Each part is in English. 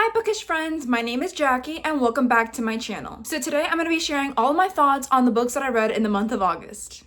Hi bookish friends, my name is Jackie and welcome back to my channel. So today I'm going to be sharing all of my thoughts on the books that I read in the month of August.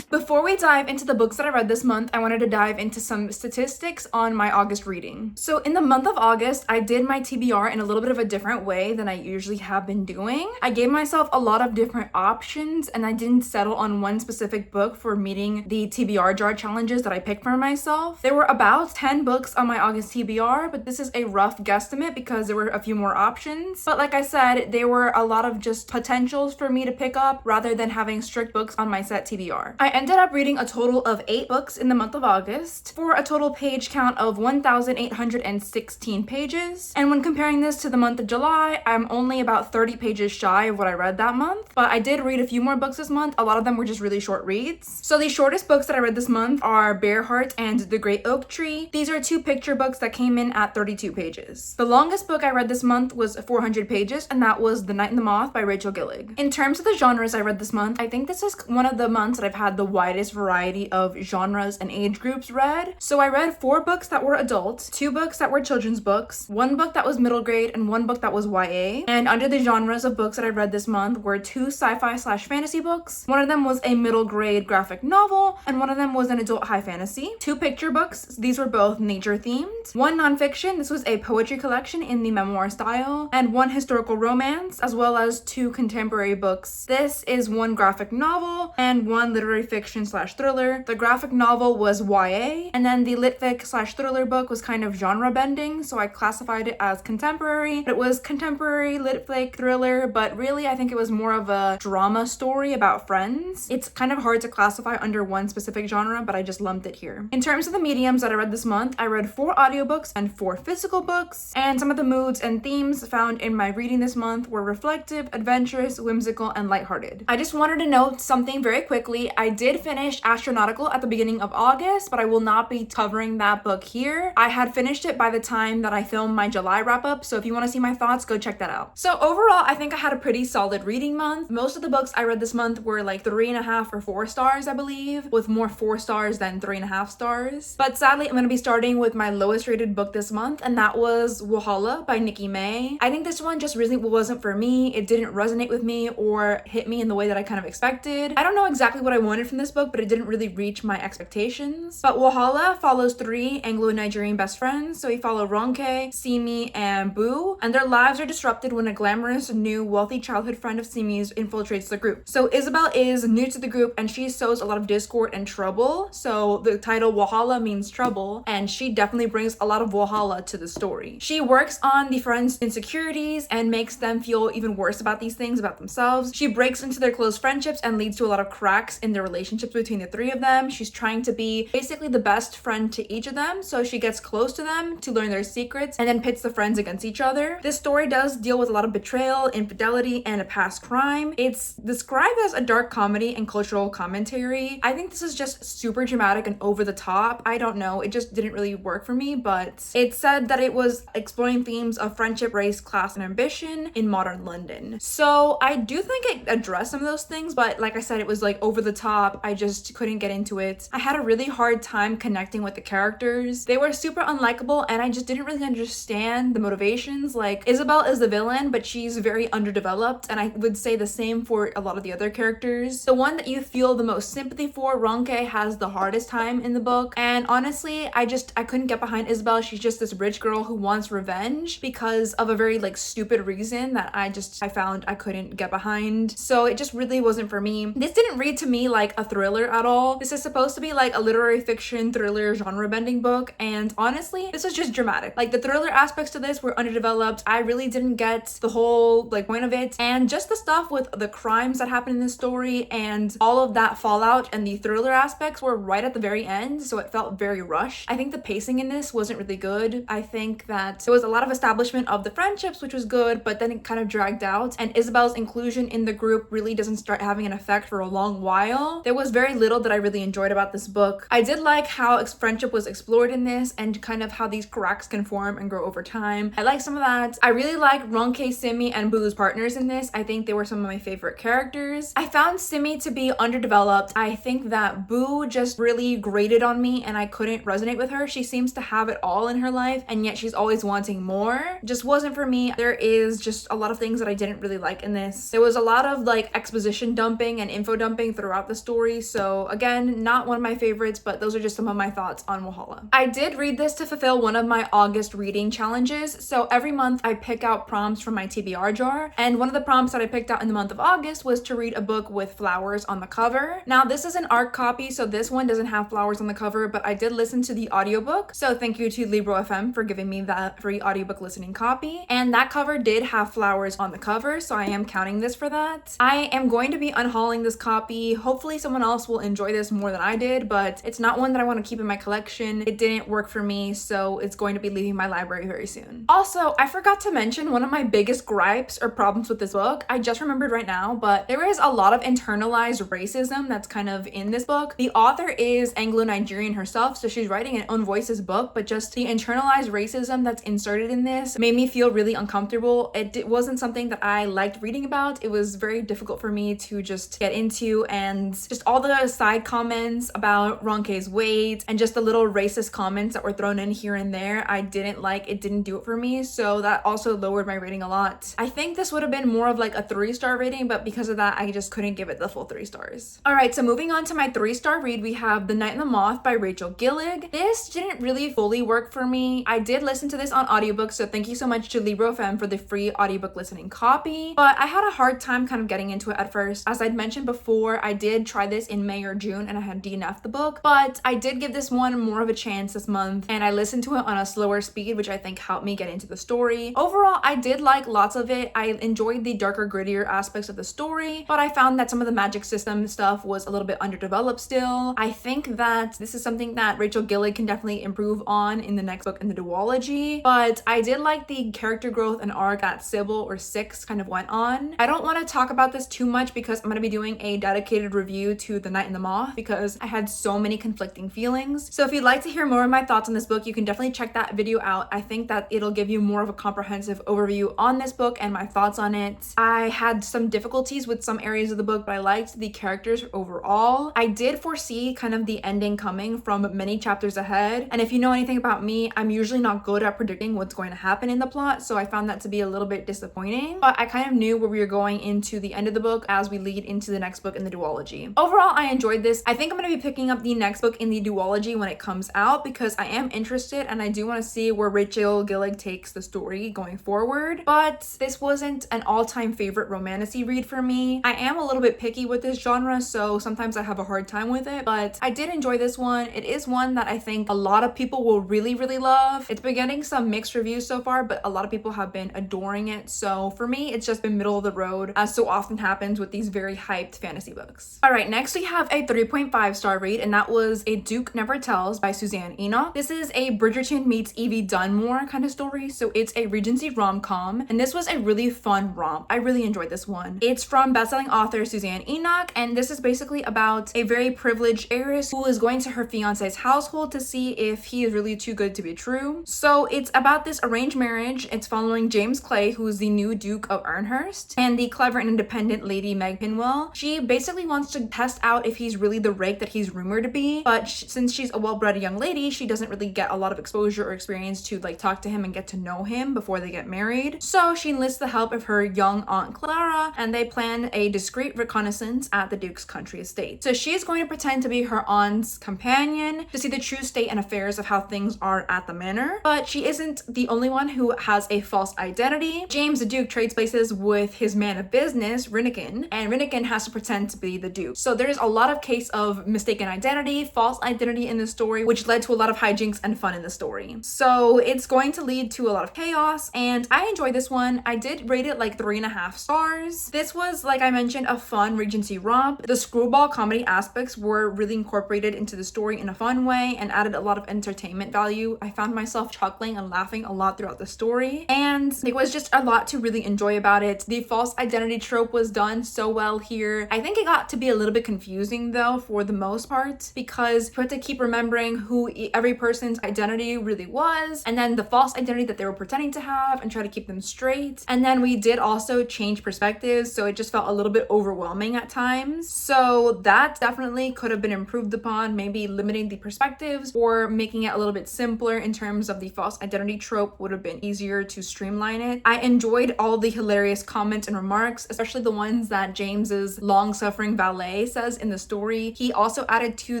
Before we dive into the books that I read this month, I wanted to dive into some statistics on my August reading. So in the month of August, I did my TBR in a little bit of a different way than I usually have been doing. I gave myself a lot of different options and I didn't settle on one specific book for meeting the TBR jar challenges that I picked for myself. There were about 10 books on my August TBR, but this is a rough guesstimate because there were a few more options. But like I said, there were a lot of just potentials for me to pick up rather than having strict books on my set TBR. I ended up reading a total of 8 books in the month of August for a total page count of 1,816 pages. And when comparing this to the month of July, I'm only about 30 pages shy of what I read that month. But I did read a few more books this month. A lot of them were just really short reads. So the shortest books that I read this month are Bearheart and The Great Oak Tree. These are 2 picture books that came in at 32 pages. The longest book I read this month was 400 pages, and that was The Night and the Moth by Rachel Gillig. In terms of the genres I read this month, I think this is one of the months that I've had the widest variety of genres and age groups read. So I read 4 books that were adult, 2 books that were children's books, 1 book that was middle grade, and 1 book that was YA. And under the genres of books that I read this month were 2 sci-fi/fantasy books. One of them was a middle grade graphic novel, and one of them was an adult high fantasy. 2 picture books, these were both nature themed. 1 nonfiction, this was a poetry collection in the memoir style, and 1 historical romance, as well as 2 contemporary books. This is 1 graphic novel and 1 literary fiction/thriller. The graphic novel was YA, and then the lit fic/thriller book was kind of genre bending, so I classified it as contemporary. It was contemporary lit fic thriller, but really I think it was more of a drama story about friends. It's kind of hard to classify under one specific genre, but I just lumped it here. In terms of the mediums that I read this month, I read 4 audiobooks and 4 physical books, and some of the moods and themes found in my reading this month were reflective, adventurous, whimsical, and lighthearted. I just wanted to note something very quickly. I did finish Astronautical at the beginning of August, but I will not be covering that book here. I had finished it by the time that I filmed my July wrap-up, so if you want to see my thoughts, go check that out. So overall, I think I had a pretty solid reading month. Most of the books I read this month were like 3.5 or 4 stars, I believe, with more 4 stars than 3.5 stars. But sadly, I'm going to be starting with my lowest rated book this month, and that was Valhalla by Nikki May. I think this one just really wasn't for me. It didn't resonate with me or hit me in the way that I kind of expected. I don't know exactly what I wanted from this book, but it didn't really reach my expectations. But Valhalla follows 3 Anglo-Nigerian best friends. So we follow Ronke, Simi, and Boo, and their lives are disrupted when a glamorous, new, wealthy childhood friend of Simi's infiltrates the group. So Isabel is new to the group and she sows a lot of discord and trouble. So the title Valhalla means trouble, and she definitely brings a lot of Valhalla to the story. She works on the friends' insecurities and makes them feel even worse about these things about themselves. She breaks into their close friendships and leads to a lot of cracks in their relationships between the 3 of them. She's trying to be basically the best friend to each of them, so she gets close to them to learn their secrets and then pits the friends against each other. This story does deal with a lot of betrayal, infidelity, and a past crime. It's described as a dark comedy and cultural commentary. I think this is just super dramatic and over the top. I don't know, it just didn't really work for me, but it said that it was exploring themes of friendship, race, class, and ambition in modern London. So I do think it addressed some of those things, but like I said, it was like over the top. I just couldn't get into it. I had a really hard time connecting with the characters. They were super unlikable and I just didn't really understand the motivations. Like Isabel is the villain, but she's very underdeveloped, and I would say the same for a lot of the other characters. The one that you feel the most sympathy for, Ronke, has the hardest time in the book, and honestly I couldn't get behind Isabel. She's just this rich girl who wants revenge because of a very like stupid reason that I found I couldn't get behind. So it just really wasn't for me. This didn't read to me like a thriller at all. This is supposed to be like a literary fiction thriller genre bending book, and honestly this was just dramatic. Like the thriller aspects to this were underdeveloped. I really didn't get the whole like point of it, and just the stuff with the crimes that happened in this story and all of that fallout and the thriller aspects were right at the very end, so it felt very rushed. I think the pacing in this wasn't really good. I think that there was a lot of establishment of the friendships, which was good, but then it kind of dragged out, and Isabel's inclusion in the group really doesn't start having an effect for a long while. There was was very little that I really enjoyed about this book. I did like how friendship was explored in this and kind of how these cracks can form and grow over time. I like some of that. I really like Ronke, Simi, and Boo's partners in this. I think they were some of my favorite characters. I found Simi to be underdeveloped. I think that Boo just really grated on me and I couldn't resonate with her. She seems to have it all in her life and yet she's always wanting more. Just wasn't for me. There is just a lot of things that I didn't really like in this. There was a lot of like exposition dumping and info dumping throughout the story. So again, not one of my favorites, but those are just some of my thoughts on Walhalla. I did read this to fulfill one of my August reading challenges. So every month I pick out prompts from my TBR jar. And one of the prompts that I picked out in the month of August was to read a book with flowers on the cover. Now this is an ARC copy, so this one doesn't have flowers on the cover, but I did listen to the audiobook. So thank you to Libro FM for giving me that free audiobook listening copy. And that cover did have flowers on the cover, so I am counting this for that. I am going to be unhauling this copy. Hopefully someone else will enjoy this more than I did, but it's not one that I want to keep in my collection. It didn't work for me, so it's going to be leaving my library very soon. Also, I forgot to mention one of my biggest gripes or problems with this book. I just remembered right now, but there is a lot of internalized racism that's kind of in this book. The author is Anglo-Nigerian herself, so she's writing an own voices book, but just the internalized racism that's inserted in this made me feel really uncomfortable. It wasn't something that I liked reading about. It was very difficult for me to just get into, and just all the side comments about Ronke's weight and just the little racist comments that were thrown in here and there, I didn't like. It didn't do it for me, so that also lowered my rating a lot. I think this would have been more of like a 3-star rating, but because of that, I just couldn't give it the full 3 stars. All right, so moving on to my 3-star read, we have The Night and the Moth by Rachel Gillig. This didn't really fully work for me. I did listen to this on audiobook, so thank you so much to Libro FM for the free audiobook listening copy, but I had a hard time kind of getting into it at first. As I'd mentioned before, I did try this in May or June and I had DNF'd the book, but I did give this one more of a chance this month and I listened to it on a slower speed, which I think helped me get into the story. Overall, I did like lots of it. I enjoyed the darker, grittier aspects of the story, but I found that some of the magic system stuff was a little bit underdeveloped still. I think that this is something that Rachel Gillig can definitely improve on in the next book in the duology, but I did like the character growth and arc that Sybil or Six kind of went on. I don't want to talk about this too much because I'm going to be doing a dedicated review to The Night and the Moth because I had so many conflicting feelings. So if you'd like to hear more of my thoughts on this book, you can definitely check that video out. I think that it'll give you more of a comprehensive overview on this book and my thoughts on it. I had some difficulties with some areas of the book, but I liked the characters overall. I did foresee kind of the ending coming from many chapters ahead, and if you know anything about me, I'm usually not good at predicting what's going to happen in the plot, so I found that to be a little bit disappointing, but I kind of knew where we were going into the end of the book as we lead into the next book in the duology. Overall, I enjoyed this. I think I'm going to be picking up the next book in the duology when it comes out because I am interested and I do want to see where Rachel Gillig takes the story going forward, but this wasn't an all-time favorite romantic-y read for me. I am a little bit picky with this genre, so sometimes I have a hard time with it, but I did enjoy this one. It is one that I think a lot of people will really love. It's been getting some mixed reviews so far, but a lot of people have been adoring it, so for me, it's just been middle of the road, as so often happens with these very hyped fantasy books. All right, next we have a 3.5-star read, and that was A Duke Never Tells by Suzanne Enoch. This is a Bridgerton meets Evie Dunmore kind of story, so it's a Regency rom-com, and this was a really fun romp. I really enjoyed this one. It's from bestselling author Suzanne Enoch, and this is basically about a very privileged heiress who is going to her fiance's household to see if he is really too good to be true. So it's about this arranged marriage. It's following James Clay, who is the new Duke of Ernhurst, and the clever and independent lady Meg Pinwell. She basically wants to test out if he's really the rake that he's rumored to be, but since she's a well-bred young lady, she doesn't really get a lot of exposure or experience to like talk to him and get to know him before they get married. So she enlists the help of her young aunt Clara, and they plan a discreet reconnaissance at the Duke's country estate. So she is going to pretend to be her aunt's companion to see the true state and affairs of how things are at the manor, but she isn't the only one who has a false identity. James the Duke trades places with his man of business, Rinnikin, and Rinnikin has to pretend to be the Duke. So there's a lot of case of mistaken identity, false identity in the story, which led to a lot of hijinks and fun in the story. So it's going to lead to a lot of chaos, and I enjoyed this one. I did rate it like 3.5 stars. This was, like I mentioned, a fun Regency romp. The screwball comedy aspects were really incorporated into the story in a fun way and added a lot of entertainment value. I found myself chuckling and laughing a lot throughout the story, and it was just a lot to really enjoy about it. The false identity trope was done so well here. I think it got to be a little bit confusing though for the most part, because you had to keep remembering who every person's identity really was, and then the false identity that they were pretending to have, and try to keep them straight. And then we did also change perspectives, so it just felt a little bit overwhelming at times. So that definitely could have been improved upon, maybe limiting the perspectives or making it a little bit simpler in terms of the false identity trope would have been easier to streamline it. I enjoyed all the hilarious comments and remarks, especially the ones that James's long-suffering valet says in the story. He also added to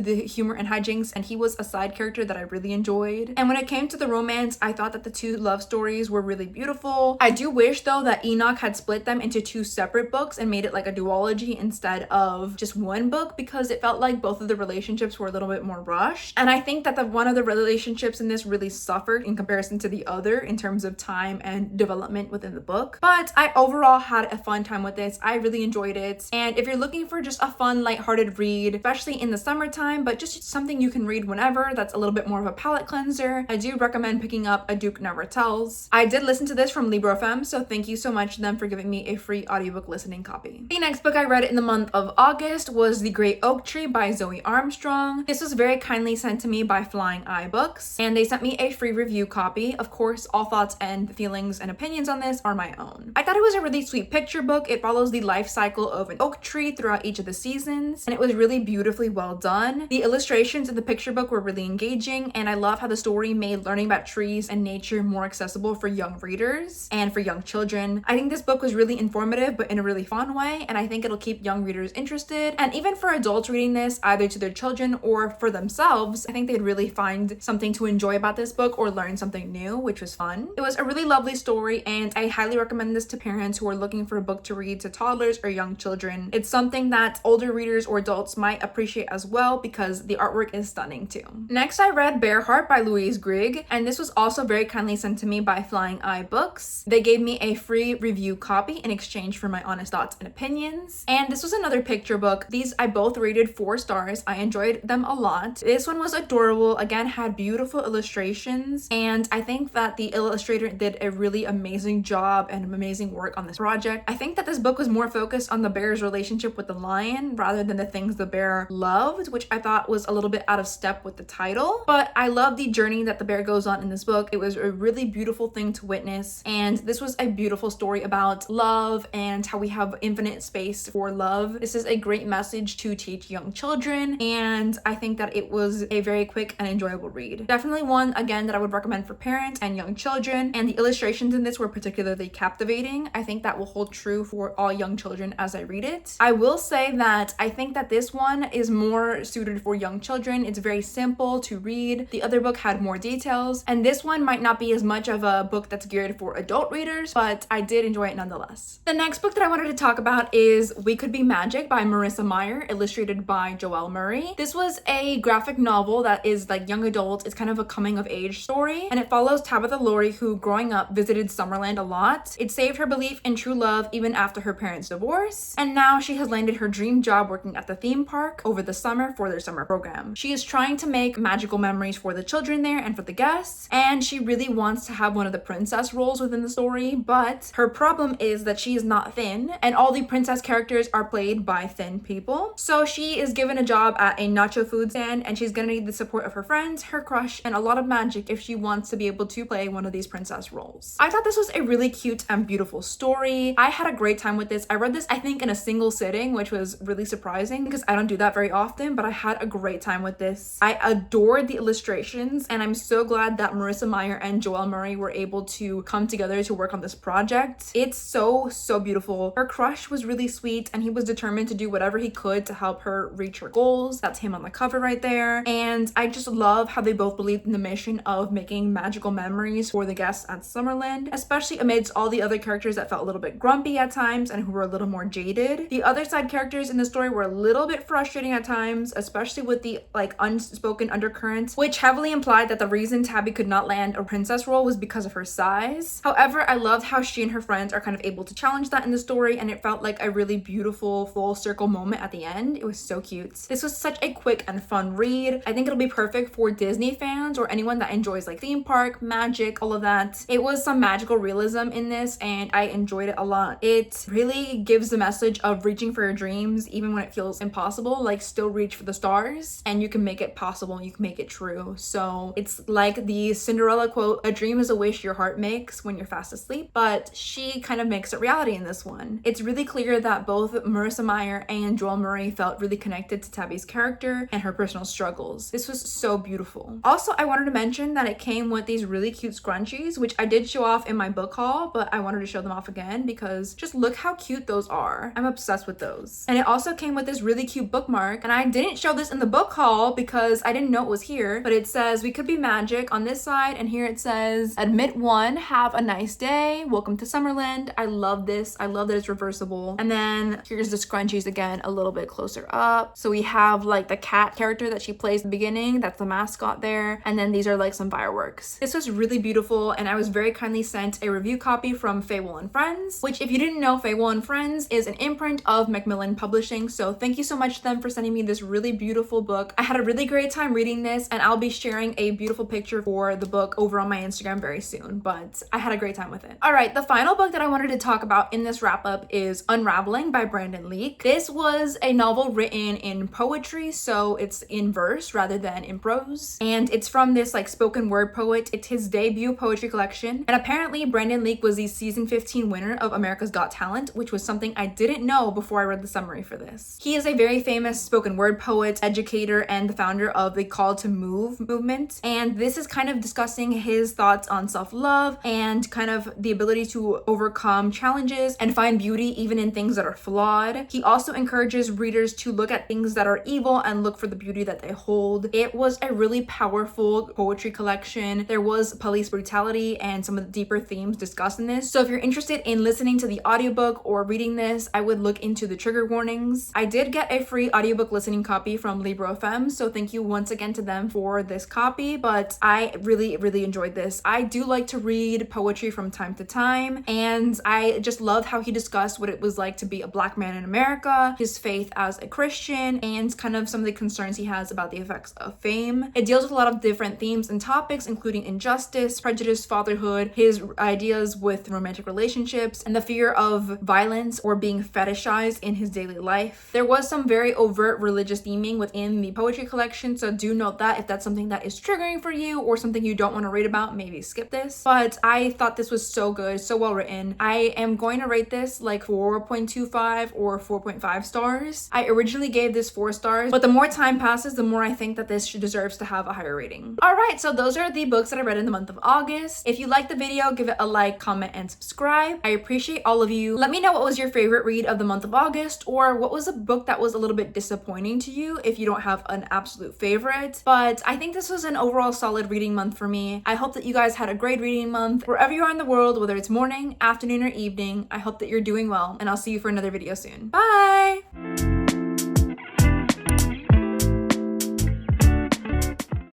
the humor and hijinks, and he was a side character that I really enjoyed. And when it came to the romance, I thought that the two love stories were really beautiful. I do wish though that Enoch had split them into two separate books and made it like a duology instead of just one book, because it felt like both of the relationships were a little bit more rushed. And I think that one of the relationships in this really suffered in comparison to the other in terms of time and development within the book. But I overall had a fun time with this. I really enjoyed it. And if you're looking for just a fun, lighthearted read, especially in the summertime, but just something you can read whenever that's a little bit more of a palate cleanser, I do recommend picking up A Duke Never Tells. I did listen to this from Libro.fm, so thank you so much to them for giving me a free audiobook listening copy. The next book I read in the month of August was The Great Oak Tree by Zoe Armstrong. This was very kindly sent to me by Flying Eye Books, and they sent me a free review copy. Of course, all thoughts and feelings and opinions on this are my own. I thought it was a really sweet picture book. It follows the life cycle of an oak tree throughout each of the seasons, and it was really beautifully well done. The illustrations in the picture book were really engaging, and I love how the story made learning about trees and nature more accessible for young readers and for young children. I think this book was really informative, but in a really fun way, and I think it'll keep young readers interested. And even for adults reading this, either to their children or for themselves, I think they'd really find something to enjoy about this book or learn something new, which was fun. It was a really lovely story, and I highly recommend this to parents who are looking for a book to read to toddlers or young children. It's something that older readers or adults might appreciate as well, because the artwork is stunning too. Next, I read Bear Heart by Louise Grigg, and this was also very kindly sent to me by Flying Eye Books. They gave me a free review copy in exchange for my honest thoughts and opinions. And this was another picture book. These I both rated 4 stars. I enjoyed them a lot. This one was adorable, again had beautiful illustrations, and I think that the illustrator did a really amazing job and amazing work on this project. I think that this book was more focused on the bear's relationship with the lion rather than the things the bear loved, which I thought was a little bit out of step with the title. But I love the journey that the bear goes on in this book. It was a really beautiful thing to witness, and this was a beautiful story about love and how we have infinite space for love. This is a great message to teach young children, and I think that it was a very quick and enjoyable read. Definitely one, again, that I would recommend for parents and young children, and the illustrations in this were particularly captivating. I think that will hold true for all young children as I read it. I will say that I think that this one is more suited for young children. It's very simple to read. The other book had more details, and this one might not be as much of a book that's geared for adult readers, but I did enjoy it nonetheless. The next book that I wanted to talk about is We Could Be Magic by Marissa Meyer, illustrated by Joelle Murray. This was a graphic novel that is like young adult. It's kind of a coming of age story, and it follows Tabitha Laurie, who growing up visited Summerland a lot. It saved her belief in true love even after her parents' divorce, and now she has landed her dream job working at the theme park over the summer for their summer program. She is trying to make magical memories for the children there and for the guests, and she really wants to have one of the princess roles within the story, but her problem is that she is not thin, and all the princess characters are played by thin people. So she is given a job at a nacho food stand, and she's gonna need the support of her friends, her crush, and a lot of magic if she wants to be able to play one of these princess roles. I thought this was a really cute and beautiful story. I had a great time with this. I read this, I think, in a single sitting, which was really surprising because I don't do that very often, but I had a great time with this. I adored the illustrations, and I'm so glad that Marissa Meyer and Joelle Murray were able to come together to work on this project. It's so beautiful. Her crush was really sweet, and he was determined to do whatever he could to help her reach her goals. That's him on the cover right there. And I just love how they both believed in the mission of making magical memories for the guests at Summerland, especially amidst all the other characters that felt a little bit grumpy at times and who were a little more jaded. The other side characters in the story were a little bit frustrating at times, especially with the unspoken undercurrents, which heavily implied that the reason Tabby could not land a princess role was because of her size. However, I loved how she and her friends are kind of able to challenge that in the story, and it felt like a really beautiful full circle moment at the end. It was so cute. This was such a quick and fun read. I think it'll be perfect for Disney fans or anyone that enjoys like theme park, magic, all of that. It was some magical realism in this, and I enjoyed it a lot. It really gives the message of reaching for your dreams even when it feels impossible, like still reach for the stars and you can make it possible and you can make it true. So it's like the Cinderella quote, a dream is a wish your heart makes when you're fast asleep, but she kind of makes it reality in this one. It's really clear that both Marissa Meyer and Joelle Murray felt really connected to Tabby's character and her personal struggles. This was so beautiful. Also, I wanted to mention that it came with these really cute scrunchies, which I did show off in my book haul, but I wanted to show them off again because just look how cute those are. I'm obsessed with those. And it also came with this really cute bookmark, and I didn't show this in the book haul because I didn't know it was here, but it says we could be magic on this side, and here it says admit one, have a nice day, welcome to Summerland. I love this. I love that it's reversible. And then here's the scrunchies again, a little bit closer up. So we have like the cat character that she plays in the beginning, that's the mascot there, and then these are like some fireworks. This was really beautiful, and I was very kindly sent a review copy from Fable and Friends, which if you didn't know, Fable and Friends is an imprint of Macmillan Publishing, so thank you so much to them for sending me this really beautiful book. I had a really great time reading this, and I'll be sharing a beautiful picture for the book over on my Instagram very soon, but I had a great time with it. All right, the final book that I wanted to talk about in this wrap up is Unraveling by Brandon Leake. This was a novel written in poetry, so it's in verse rather than in prose, and it's from this like spoken word poet. It's his debut poetry collection, and apparently Brandon Leake was the season 15 winner of America's Got Talent, which was something I didn't know before I read the summary for this. He is a very famous spoken word poet, educator, and the founder of the Call to Move movement, and this is kind of discussing his thoughts on self-love and kind of the ability to overcome challenges and find beauty even in things that are flawed. He also encourages readers to look at things that are evil and look for the beauty that they hold. It was a really powerful poetry collection. There was police brutality and some of the deeper themes discussed in this. So if you're interested in listening to the audiobook or reading this, I would look into the trigger warnings. I did get a free audiobook listening copy from Libro FM, so thank you once again to them for this copy, but I really enjoyed this. I do like to read poetry from time to time, and I just loved how he discussed what it was like to be a Black man in America, his faith as a Christian, and kind of some of the concerns he has about the effects of fame. It deals with a lot of different themes and topics, including injustice, prejudice, fatherhood, his ideas with romantic relationships, and the fear of violence or being fetishized in his daily life. There was some very overt religious theming within the poetry collection, so do note that if that's something that is triggering for you or something you don't want to read about, maybe skip this. But I thought this was so good, so well written. I am going to rate this like 4.25 or 4.5 stars. I originally gave this 4 stars, but the more time passes, the more I think that this deserves to have a higher rating. All right, so those are the books that I read in the month of August. If you liked the video, give it a like, comment, and subscribe. I appreciate all of you. Let me know what was your favorite read of the month of August, or what was a book that was a little bit disappointing to you if you don't have an absolute favorite. But I think this was an overall solid reading month for me. I hope that you guys had a great reading month. Wherever you are in the world, whether it's morning, afternoon, or evening, I hope that you're doing well, and I'll see you for another video soon. Bye!